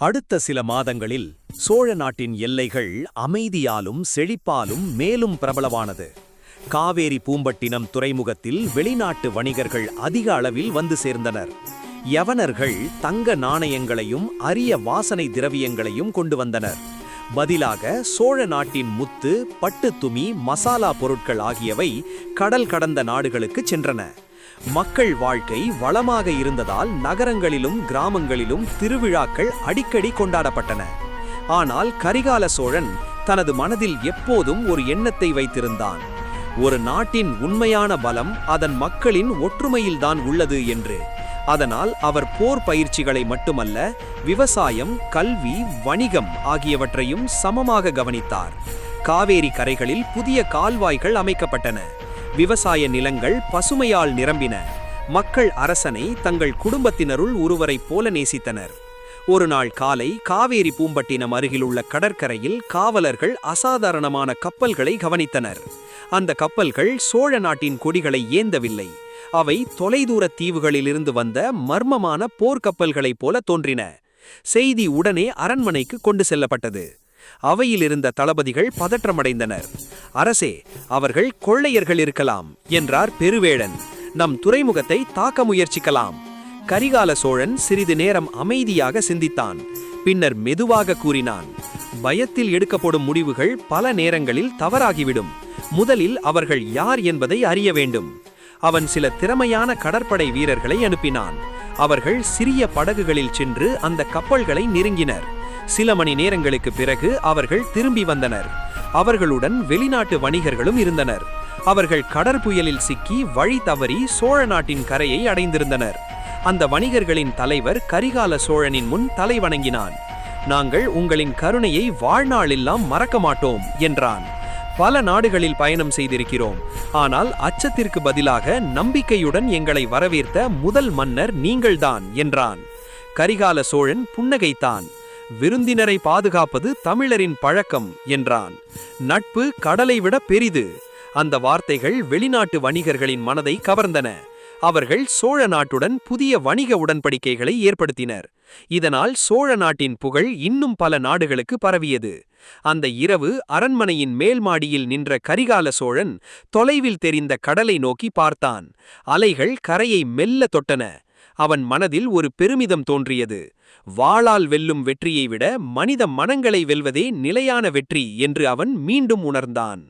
அடுத்த சில மாதங்களில் சோழ நாட்டின் எல்லைகள் அமைதியாலும் செழிப்பாலும் மேலும் பிரபலமானது. காவேரி பூம்பட்டினம் துறைமுகத்தில் வெளிநாட்டு வணிகர்கள் அதிக அளவில் வந்து சேர்ந்தனர். யவனர்கள் தங்க நாணயங்களையும் அரிய வாசனை திரவியங்களையும் கொண்டு வந்தனர். பதிலாக சோழ நாட்டின் முத்து, பட்டுத்துணி, மசாலா பொருட்கள் ஆகியவை கடல் கடந்த நாடுகளுக்கு சென்றன. மக்கள் வாழ்க்கை வளமாக இருந்ததால் நகரங்களிலும் கிராமங்களிலும் திருவிழாக்கள் அடிக்கடி கொண்டாடப்பட்டன. ஆனால் கரிகால சோழன் தனது மனதில் எப்போதும் ஒரு எண்ணத்தை வைத்திருந்தான். ஒரு நாட்டின் உண்மையான பலம் அதன் மக்களின் ஒற்றுமையில்தான் உள்ளது என்று. அதனால் அவர் போர் பயிற்சிகளை மட்டுமல்ல, விவசாயம், கல்வி, வணிகம் ஆகியவற்றையும் சமமாக கவனித்தார். காவேரி கரைகளில் புதிய கால்வாய்கள் அமைக்கப்பட்டன. விவசாய நிலங்கள் பசுமையால் நிரம்பின. மக்கள் அரசனை தங்கள் குடும்பத்தினருள் ஒருவரைப் போல நேசித்தனர். ஒரு நாள் காலை காவேரி பூம்பட்டினம் அருகிலுள்ள கடற்கரையில் காவலர்கள் அசாதாரணமான கப்பல்களை கவனித்தனர். அந்த கப்பல்கள் சோழ நாட்டின் கொடிகளை ஏந்தவில்லை. அவை தொலைதூர தீவுகளிலிருந்து வந்த மர்மமான போர்க்கப்பல்களைப் போல தோன்றின. செய்தி உடனே அரண்மனைக்கு கொண்டு செல்லப்பட்டது. அவையில் இருந்த தளபதிகள் பதற்றமடைந்தனர். அரசே, அவர்கள் கொள்ளையர்கள் இருக்கலாம் என்றார் பெருவேளன். நம் துறைமுகத்தை தாக்க முயற்சிக்கலாம். கரிகால சோழன் சிறிது நேரம் அமைதியாக சிந்தித்தான். பின்னர் மெதுவாக கூறினான், பயத்தில் எடுக்கப்படும் முடிவுகள் பல நேரங்களில் தவறாகிவிடும். முதலில் அவர்கள் யார் என்பதை அறிய வேண்டும். அவன் சில திறமையான கடற்படை வீரர்களை அனுப்பினான். அவர்கள் சிறிய படகுகளில் சென்று அந்த கப்பல்களை நெருங்கினர். சில மணி நேரங்களுக்கு பிறகு அவர்கள் திரும்பி வந்தனர். அவர்களுடன் வெளிநாட்டு வணிகர்களும் இருந்தனர். அவர்கள் கடற்புயலில் சிக்கி வழி தவறி சோழ நாட்டின் கரையை அடைந்திருந்தனர். அந்த வணிகர்களின் தலைவர் கரிகால சோழனின் முன் தலை வணங்கினான். நாங்கள் உங்களின் கருணையை வாழ்நாளெல்லாம் மறக்க மாட்டோம் என்றான். பல நாடுகளில் பயணம் செய்திருக்கிறோம். ஆனால் அச்சத்திற்கு பதிலாக நம்பிக்கையுடன் எங்களை வரவேற்ற முதல் மன்னர் நீங்கள்தான் என்றான். கரிகால சோழன் புன்னகைத்தான். விருந்தினரை பாதுகாப்பது தமிழரின் பழக்கம் என்றான். நட்பு கடலை விட பெரிது. அந்த வார்த்தைகள் வெளிநாட்டு வணிகர்களின் மனதை கவர்ந்தன. அவர்கள் சோழ நாட்டுடன் புதிய வணிக உடன்படிக்கைகளை ஏற்படுத்தினர். இதனால் சோழ நாட்டின் புகழ் இன்னும் பல நாடுகளுக்கு பரவியது. அந்த இரவு அரண்மனையின் மேல் மாடியில் நின்ற கரிகால சோழன் தொலைவில் தெரிந்த கடலை நோக்கி பார்த்தான். அலைகள் கரையை மெல்ல தொட்டன. அவன் மனதில் ஒரு பெருமிதம் தோன்றியது. வாளால் வெல்லும் வெற்றியை விட மனித மனங்களை வெல்வதே நிலையான வெற்றி என்று அவன் மீண்டும் உணர்ந்தான்.